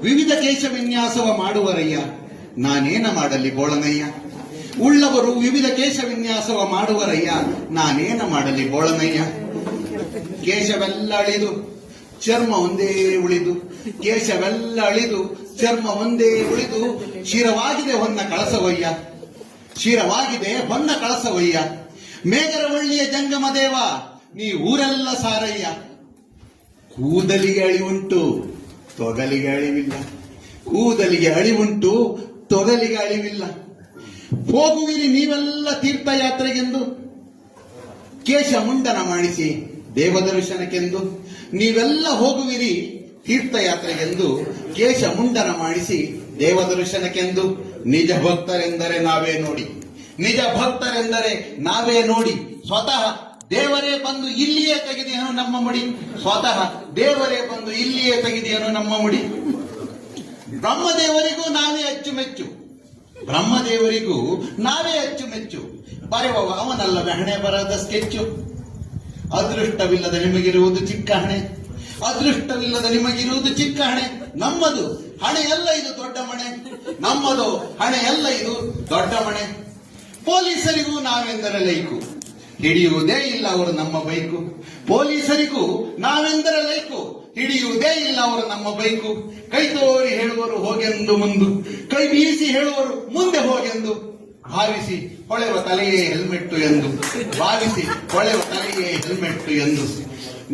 ವಿವಿಧ ಕೇಶ ವಿನ್ಯಾಸವ ಮಾಡುವರಯ್ಯ, ನಾನೇನ ಮಾಡಲಿ ಬೋಳನಯ್ಯ. ಉಳ್ಳವರು ವಿವಿಧ ಕೇಶ ವಿನ್ಯಾಸವ ಮಾಡುವರಯ್ಯ, ನಾನೇನ ಮಾಡಲಿ ಬೋಳನಯ್ಯ. ಕೇಶವೆಲ್ಲ ಅಳಿದು ಚರ್ಮ ಒಂದೇ ಉಳಿದು, ಕೇಶವೆಲ್ಲ ಅಳಿದು ಚರ್ಮ ಒಂದೇ ಉಳಿದು, ಶಿರವಾಗಿದೆ ಹೊನ್ನ ಕಳಸವಯ್ಯ, ಶಿರವಾಗಿದೆ ಹೊನ್ನ ಕಳಸವಯ್ಯ. ಮೇಗರವಳ್ಳಿಯ ಜಂಗಮ ದೇವ, ನೀ ಊರೆಲ್ಲ ಸಾರಯ್ಯ. ಕೂದಲಿಗೆ ಅಳಿವುಂಟು ತೊಗಲಿಗೆ ಅಳಿವಿಲ್ಲ, ಕೂದಲಿಗೆ ಅಳಿವುಂಟು ತೊಗಲಿಗೆ ಅಳಿವಿಲ್ಲ. ಹೋಗುವಿರಿ ನೀವೆಲ್ಲ ತೀರ್ಥಯಾತ್ರೆಗೆಂದು, ಕೇಶ ಮುಂಡನ ಮಾಡಿಸಿ ದೇವದರ್ಶನಕ್ಕೆಂದು. ನೀವೆಲ್ಲ ಹೋಗುವಿರಿ ತೀರ್ಥಯಾತ್ರೆಗೆಂದು, ಕೇಶ ಮುಂಡನ ಮಾಡಿಸಿ ದೇವದರ್ಶನಕ್ಕೆಂದು. ನಿಜ ಭಕ್ತರೆಂದರೆ ನಾವೇ ನೋಡಿ, ನಿಜ ಭಕ್ತರೆಂದರೆ ನಾವೇ ನೋಡಿ. ಸ್ವತಃ ದೇವರೇ ಬಂದು ಇಲ್ಲಿಯೇ ತೆಗೆದೇನು ನಮ್ಮ ಮುಡಿ, ಸ್ವತಃ ದೇವರೇ ಬಂದು ಇಲ್ಲಿಯೇ ತೆಗೆದೇನು ನಮ್ಮ ಮುಡಿ. ಬ್ರಹ್ಮದೇವರಿಗೂ ನಾವೇ ಅಚ್ಚುಮೆಚ್ಚು, ಬ್ರಹ್ಮದೇವರಿಗೂ ನಾವೇ ಅಚ್ಚುಮೆಚ್ಚು. ಬರೆಯುವ ಅವನಲ್ಲ ಹಣೆ ಬರದ ಸ್ಕೆಚ್ಚು. ಅದೃಷ್ಟವಿಲ್ಲದ ನಿಮಗಿರುವುದು ಚಿಕ್ಕ ಹಣೆ, ಅದೃಷ್ಟವಿಲ್ಲದ ನಿಮಗಿರುವುದು ಚಿಕ್ಕ ಹಣೆ. ನಮ್ಮದು ಹಣೆಯಲ್ಲ ಇದು ದೊಡ್ಡ ಮಣೆ, ನಮ್ಮದು ಹಣೆಯಲ್ಲ ಇದು ದೊಡ್ಡ ಮಣೆ. ಪೊಲೀಸರಿಗೂ ನಾವೆಂದರೆ ಲೈಕು, ಹಿಡಿಯುವುದೇ ಇಲ್ಲ ಅವರು ನಮ್ಮ ಬೈಕು. ಪೊಲೀಸರಿಗೂ ನಾವೆಂದರೆ ಲೈಕು, ಹಿಡಿಯುವುದೇ ಇಲ್ಲ ಅವರು ನಮ್ಮ ಬೈಕು. ಕೈ ತೋರಿ ಹೇಳುವರು ಹೋಗೆಂದು ಮುಂದು, ಕೈ ಬೀಸಿ ಹೇಳುವರು ಮುಂದೆ ಹೋಗೆಂದು. ಭಾವಿಸಿ ಹೊಳೆವ ತಲೆಯೇ ಹೆಲ್ಮೆಟ್ಟು ಎಂದು, ಭಾವಿಸಿ ಹೊಳೆವ ತಲೆಯೇ ಹೆಲ್ಮೆಟ್ಟು ಎಂದು.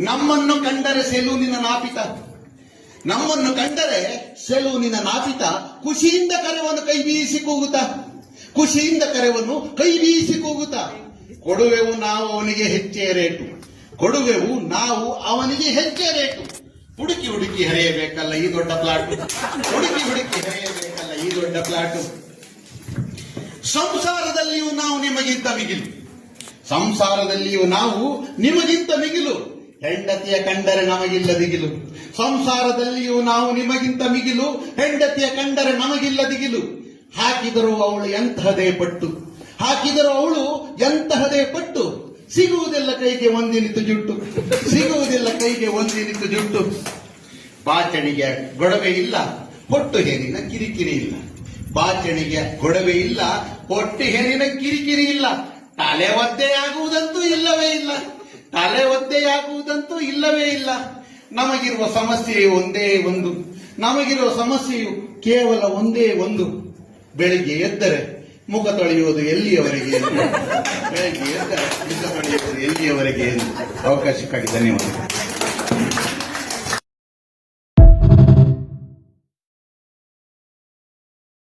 ನಮ್ಮನ್ನು ಕಂಡರೆ ಸೆಲೂನಿನ ನಾಪಿತ, ನಮ್ಮನ್ನು ಕಂಡರೆ ಸೆಲೂನಿನ ನಾಪಿತ. ಖುಷಿಯಿಂದ ಕರೆವನ್ನು ಕೈ ಬೀಸಿ ಕೂಗುತ್ತಾ, ಖುಷಿಯಿಂದ ಕರೆವನ್ನು ಕೈ ಬೀಸಿ ಕೂಗುತ್ತಾ. ಕೊಡುವೆವು ನಾವು ಅವನಿಗೆ ಹೆಚ್ಚೇ ರೇಟು, ಕೊಡುವೆವು ನಾವು ಅವನಿಗೆ ಹೆಚ್ಚೇ ರೇಟು. ಹುಡುಕಿ ಹುಡುಕಿ ಹರಿಯಬೇಕಲ್ಲ ಈ ದೊಡ್ಡ ಪ್ಲಾಟು, ಹುಡುಕಿ ಹುಡುಕಿ ಹರಿಯಬೇಕಲ್ಲ ಈ ದೊಡ್ಡ ಪ್ಲಾಟು. ಸಂಸಾರದಲ್ಲಿಯೂ ನಾವು ನಿಮಗಿಂತ ಮಿಗಿಲು, ಸಂಸಾರದಲ್ಲಿಯೂ ನಾವು ನಿಮಗಿಂತ ಮಿಗಿಲು. ಹೆಂಡತಿಯ ಕಂಡರೆ ನಮಗಿಲ್ಲ ದಿಗಿಲು, ಸಂಸಾರದಲ್ಲಿಯೂ ನಾವು ನಿಮಗಿಂತ ಮಿಗಿಲು. ಹೆಂಡತಿಯ ಕಂಡರೆ ನಮಗಿಲ್ಲ ದಿಗಿಲು. ಹಾಕಿದರೂ ಅವಳು ಎಂತಹದೇ ಪಟ್ಟು, ಹಾಕಿದರೂ ಅವಳು ಎಂತಹದೇ ಪಟ್ಟು. ಸಿಗುವುದೆಲ್ಲ ಕೈಗೆ ಒಂದಿನಿತು ಜುಟ್ಟು, ಸಿಗುವುದೆಲ್ಲ ಕೈಗೆ ಒಂದಿನಿತು ಜುಟ್ಟು. ಪಾಚಣಿಗೆ ಗೊಡವೆ ಇಲ್ಲ, ಹೊಟ್ಟು ಹೇರಿನ ಕಿರಿಕಿರಿ ಇಲ್ಲ. ಪಾಚಣಿಗೆ ಗೊಡವೆ ಇಲ್ಲ, ಹೊಟ್ಟು ಹೇರಿನ ಕಿರಿಕಿರಿ ಇಲ್ಲ. ತಲೆ ಒದ್ದೆಯಾಗುವುದಂತೂ ಇಲ್ಲವೇ ಇಲ್ಲ, ತಲೆ ಒದ್ದೆಯಾಗುವುದಂತೂ ಇಲ್ಲವೇ ಇಲ್ಲ. ನಮಗಿರುವ ಸಮಸ್ಯೆ ಒಂದೇ ಒಂದು, ನಮಗಿರುವ ಸಮಸ್ಯೆಯು ಕೇವಲ ಒಂದೇ ಒಂದು. ಬೆಳಿಗ್ಗೆ ಎದ್ದರೆ ಮುಖ ತೊಳೆಯುವುದು ಎಲ್ಲಿಯವರೆಗೆ ಎಂದು, ಬೆಳಿಗ್ಗೆ ಎದ್ದರೆ ಮುಖ ತೊಳೆಯುವುದು ಎಲ್ಲಿಯವರೆಗೆ ಎಂದು. ಅವಕಾಶಕ್ಕಾಗಿ ಧನ್ಯವಾದ.